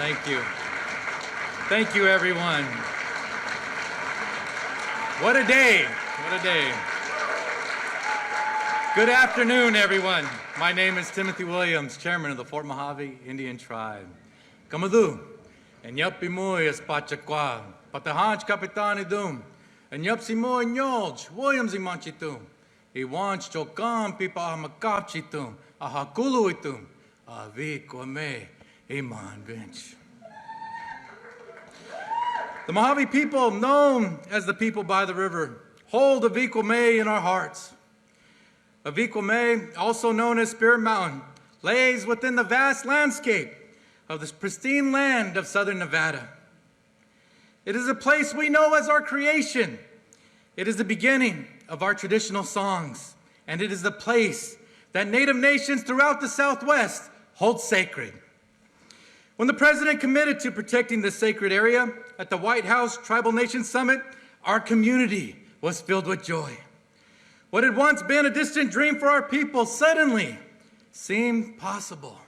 Thank you. Thank you, everyone. What a day. What a day. Good afternoon, everyone. My name is Timothy Williams, chairman of the Fort Mojave Indian Tribe. Kamadu, and yupi muy espachaqua, patahanch kapitanidum, and yupsi muy nyolj, Williams imanchitum, iwanch chokam pipa hamakapchitum, ahakuluitum, avi kwame, iman bench. The Mojave people, known as the people by the river, hold Avikwame in our hearts. Avikwame, also known as Spirit Mountain, lays within the vast landscape of this pristine land of southern Nevada. It is a place we know as our creation. It is the beginning of our traditional songs, and it is the place that Native nations throughout the Southwest hold sacred. When the president committed to protecting this sacred area at the White House Tribal Nations Summit, our community was filled with joy. What had once been a distant dream for our people suddenly seemed possible.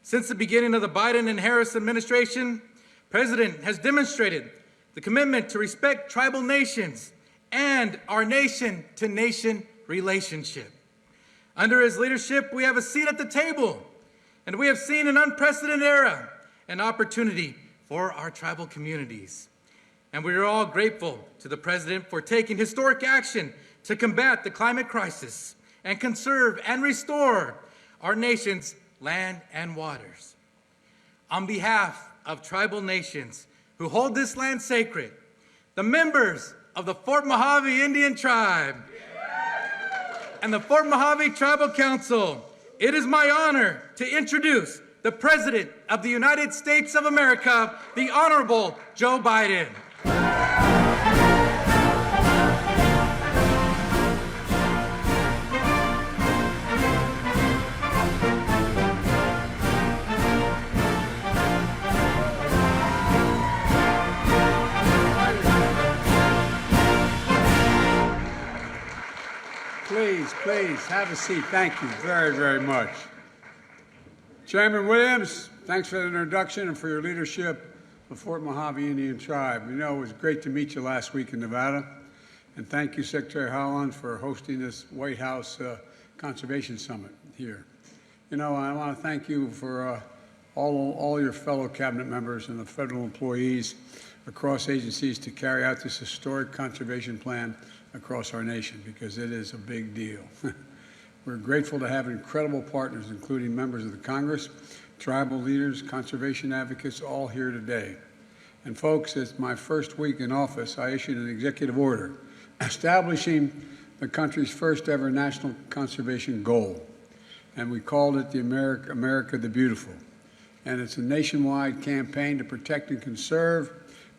Since the beginning of the Biden and Harris administration, the president has demonstrated the commitment to respect tribal nations and our nation-to-nation relationship. Under his leadership, we have a seat at the table, and we have seen an unprecedented era and opportunity for our tribal communities. And we are all grateful to the president for taking historic action to combat the climate crisis and conserve and restore our nation's land and waters. On behalf of tribal nations who hold this land sacred, the members of the Fort Mojave Indian Tribe and the Fort Mojave Tribal Council, it is my honor to introduce the President of the United States of America, the Honorable Joe Biden. Please, have a seat. Thank you very, very much. Chairman Williams, thanks for the introduction and for your leadership of Fort Mojave Indian Tribe. You know, it was great to meet you last week in Nevada. And thank you, Secretary Howland, for hosting this White House Conservation Summit here. You know, I want to thank you for all your fellow cabinet members and the federal employees across agencies to carry out this historic conservation plan across our nation, because it is a big deal. We're grateful to have incredible partners, including members of the Congress, tribal leaders, conservation advocates, all here today. And folks, it's my first week in office, I issued an executive order establishing the country's first ever national conservation goal. And we called it the America the Beautiful. And it's a nationwide campaign to protect and conserve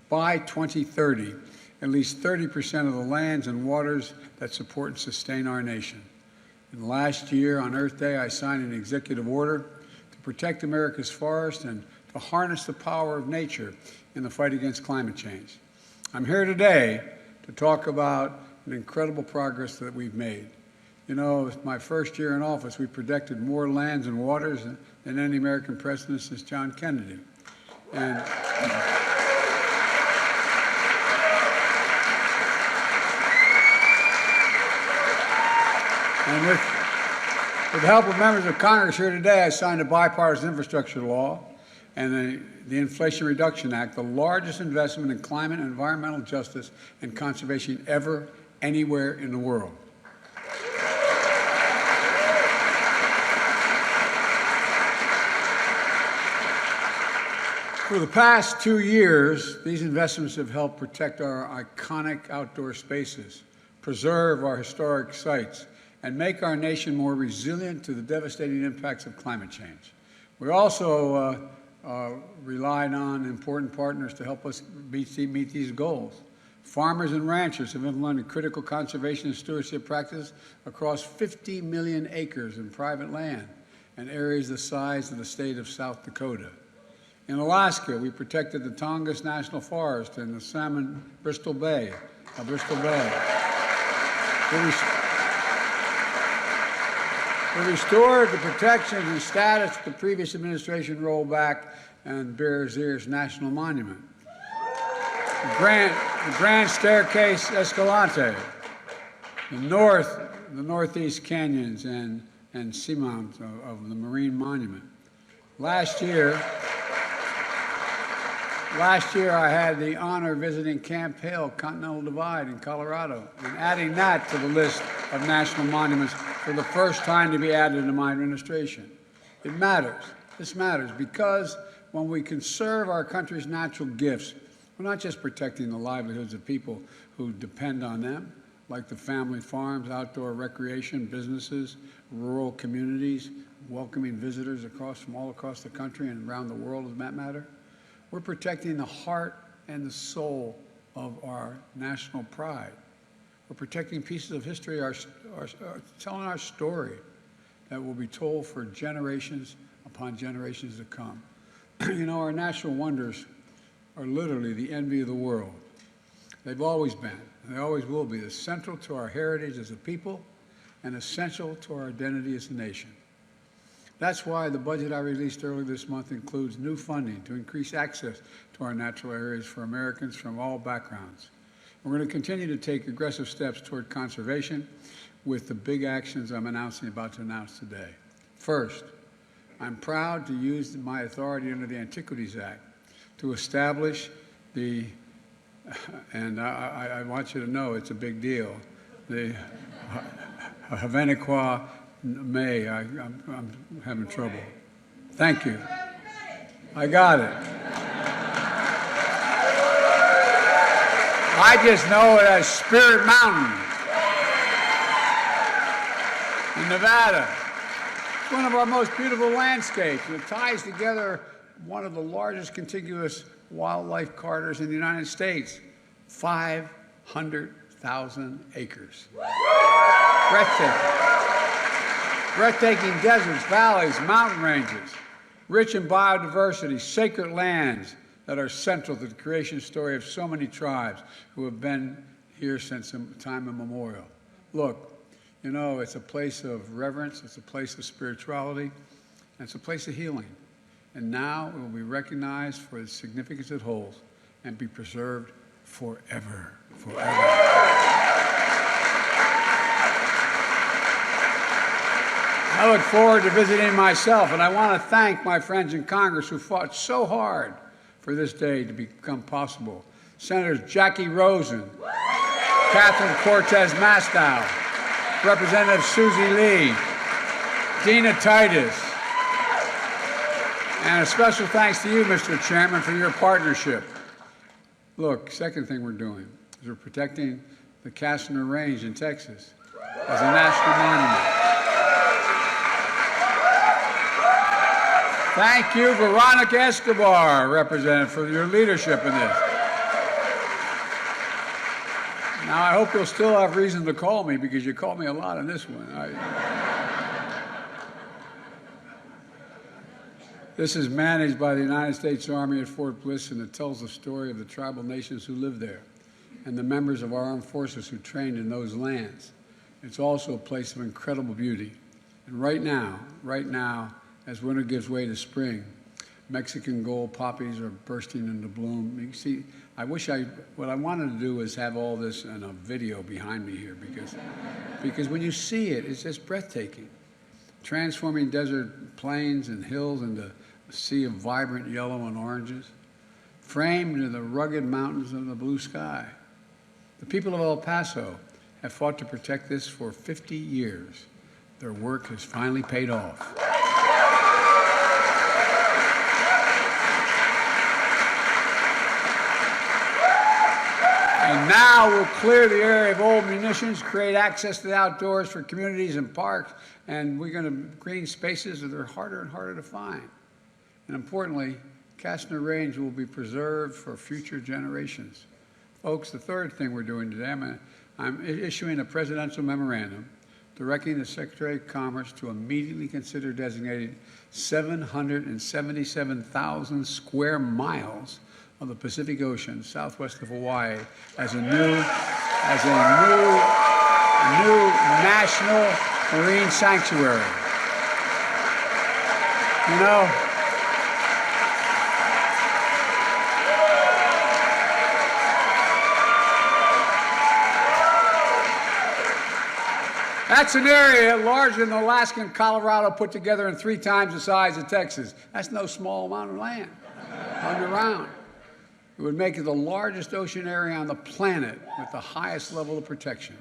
by 2030 at least 30% of the lands and waters that support and sustain our nation. And last year on Earth Day, I signed an executive order to protect America's forests and to harness the power of nature in the fight against climate change. I'm here today to talk about an incredible progress that we've made. You know, it's my first year in office, we protected more lands and waters than any American president since John Kennedy. And with the help of members of Congress here today, I signed a bipartisan infrastructure law and the Inflation Reduction Act, the largest investment in climate and environmental justice and conservation ever, anywhere in the world. For the past 2 years, these investments have helped protect our iconic outdoor spaces, preserve our historic sites, and make our nation more resilient to the devastating impacts of climate change. We also relied on important partners to help us meet these goals. Farmers and ranchers have implemented critical conservation and stewardship practices across 50 million acres in private land and areas the size of the state of South Dakota. In Alaska, we protected the Tongass National Forest and the salmon Bristol Bay. We restored the protections and status the previous administration rolled back and Bears Ears National Monument. The Grand Staircase Escalante, the northeast canyons and seamount of the Marine Monument. Last year, I had the honor of visiting Camp Hale, Continental Divide in Colorado, and adding that to the list of national monuments for the first time to be added into my administration. It matters. This matters because when we conserve our country's natural gifts, we're not just protecting the livelihoods of people who depend on them, like the family farms, outdoor recreation, businesses, rural communities, welcoming visitors from all across the country and around the world, as that matter. We're protecting the heart and the soul of our national pride. We're protecting pieces of history, telling our story that will be told for generations upon generations to come. You know, our national wonders are literally the envy of the world. They've always been, and they always will be, central to our heritage as a people and essential to our identity as a nation. That's why the budget I released earlier this month includes new funding to increase access to our natural areas for Americans from all backgrounds. We're going to continue to take aggressive steps toward conservation with the big actions I'm about to announce today. First, I'm proud to use my authority under the Antiquities Act to establish the, and I want you to know it's a big deal, the Havaniqua May. I'm having trouble. Thank you. I got it. I just know it as Spirit Mountain in Nevada. It's one of our most beautiful landscapes. It ties together one of the largest contiguous wildlife corridors in the United States, 500,000 acres. Breathtaking. Breathtaking deserts, valleys, mountain ranges, rich in biodiversity, sacred lands that are central to the creation story of so many tribes who have been here since time immemorial. Look, you know, it's a place of reverence, it's a place of spirituality, and it's a place of healing. And now it will be recognized for the significance it holds and be preserved forever, forever. I look forward to visiting myself, and I want to thank my friends in Congress who fought so hard for this day to become possible. Senators Jackie Rosen, Catherine Cortez Mastow, Representative Susie Lee, Dina Titus, and a special thanks to you, Mr. Chairman, for your partnership. Look, second thing we're doing is we're protecting the Castner Range in Texas as a national monument. Thank you, Veronica Escobar, Representative, for your leadership in this. Now, I hope you'll still have reason to call me because you called me a lot on this one. This is managed by the United States Army at Fort Bliss, and it tells the story of the tribal nations who live there and the members of our armed forces who trained in those lands. It's also a place of incredible beauty. And right now, as winter gives way to spring, Mexican gold poppies are bursting into bloom. You can see, what I wanted to do is have all this in a video behind me here because when you see it, it's just breathtaking. Transforming desert plains and hills into a sea of vibrant yellow and oranges, framed in the rugged mountains of the blue sky. The people of El Paso have fought to protect this for 50 years. Their work has finally paid off. And now we'll clear the area of old munitions, create access to the outdoors for communities and parks, and we're going to green spaces that are harder and harder to find. And importantly, Castner Range will be preserved for future generations. Folks, the third thing we're doing today, I'm issuing a presidential memorandum directing the Secretary of Commerce to immediately consider designating 777,000 square miles of the Pacific Ocean, southwest of Hawaii, as a new national marine sanctuary. You know, That's an area larger than Alaska and Colorado put together and 3 times the size of Texas. That's no small amount of land underground. It would make it the largest ocean area on the planet with the highest level of protection.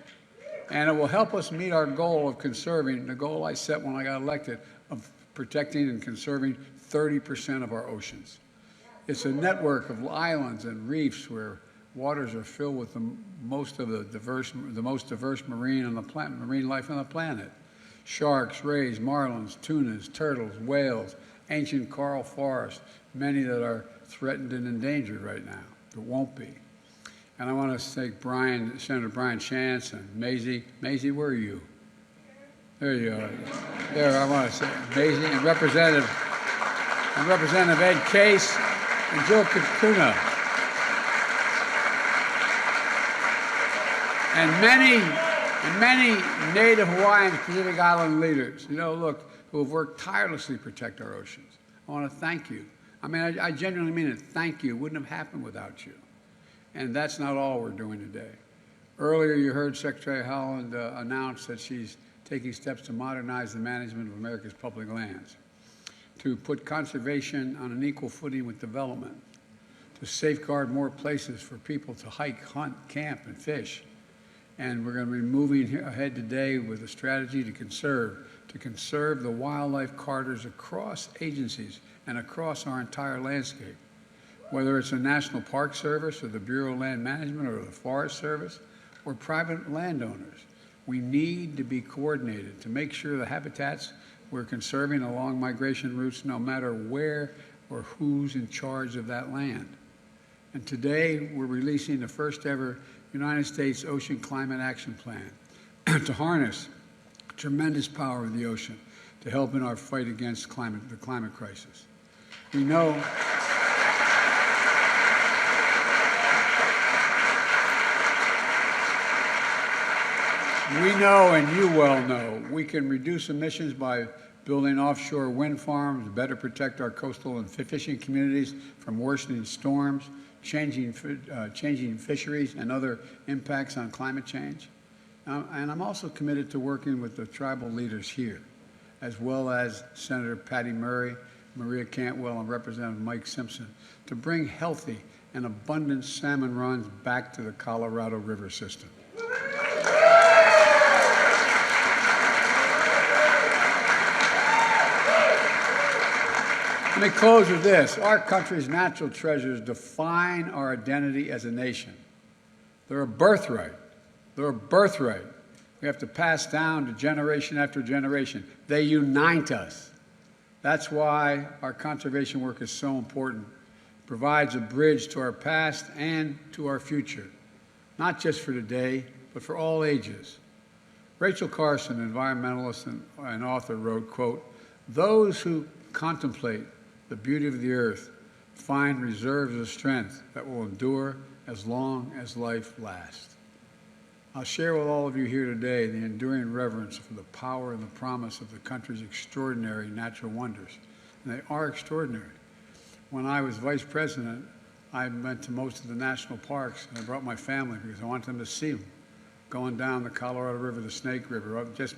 And it will help us meet our goal of conserving, the goal I set when I got elected, of protecting and conserving 30% of our oceans. It's a network of islands and reefs where waters are filled with the most diverse marine life on the planet. Sharks, rays, marlins, tunas, turtles, whales, ancient coral forests, many that are threatened and endangered right now, that won't be. And I want to thank Senator Brian Chance and Maisie. Maisie, where are you? There you are. There, I want to say Maisie and Representative Ed Case and Joe Kuna. And many Native Hawaiian Pacific Island leaders, look, who have worked tirelessly to protect our oceans. I want to thank you. I mean, I genuinely mean it. Thank you. It wouldn't have happened without you. And that's not all we're doing today. Earlier, you heard Secretary Haaland announce that she's taking steps to modernize the management of America's public lands, to put conservation on an equal footing with development, to safeguard more places for people to hike, hunt, camp, and fish. And we're going to be moving ahead today with a strategy to conserve the wildlife corridors across agencies and across our entire landscape. Whether it's the National Park Service or the Bureau of Land Management or the Forest Service or private landowners, we need to be coordinated to make sure the habitats we're conserving along migration routes, no matter where or who's in charge of that land. And today, we're releasing the first ever United States Ocean Climate Action Plan to harness the tremendous power of the ocean to help in our fight against the climate crisis. We know and you well know, we can reduce emissions by building offshore wind farms, better protect our coastal and fishing communities from worsening storms, changing fisheries and other impacts on climate change. And I'm also committed to working with the tribal leaders here, as well as Senator Patty Murray, Maria Cantwell, and Representative Mike Simpson, to bring healthy and abundant salmon runs back to the Colorado River system. Let me close with this. Our country's natural treasures define our identity as a nation. They're a birthright. They're a birthright. We have to pass down to generation after generation. They unite us. That's why our conservation work is so important. It provides a bridge to our past and to our future, not just for today, but for all ages. Rachel Carson, environmentalist and author, wrote, quote, "Those who contemplate the beauty of the earth find reserves of strength that will endure as long as life lasts." I'll share with all of you here today the enduring reverence for the power and the promise of the country's extraordinary natural wonders. And they are extraordinary. When I was vice president, I went to most of the national parks, and I brought my family because I wanted them to see them. Going down the Colorado River, the Snake River, just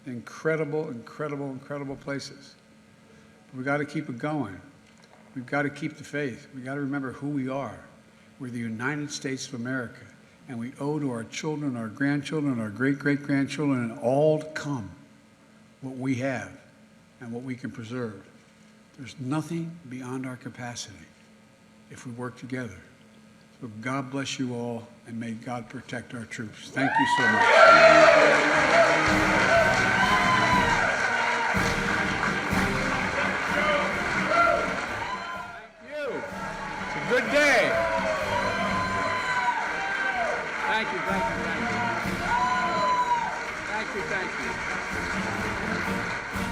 incredible, incredible, incredible places. We've got to keep it going. We've got to keep the faith. We've got to remember who we are. We're the United States of America, and we owe to our children, our grandchildren, our great-great-grandchildren, and all to come what we have and what we can preserve. There's nothing beyond our capacity if we work together. So God bless you all, and may God protect our troops. Thank you so much. Good day. Thank you, thank you, thank you. Thank you, thank you.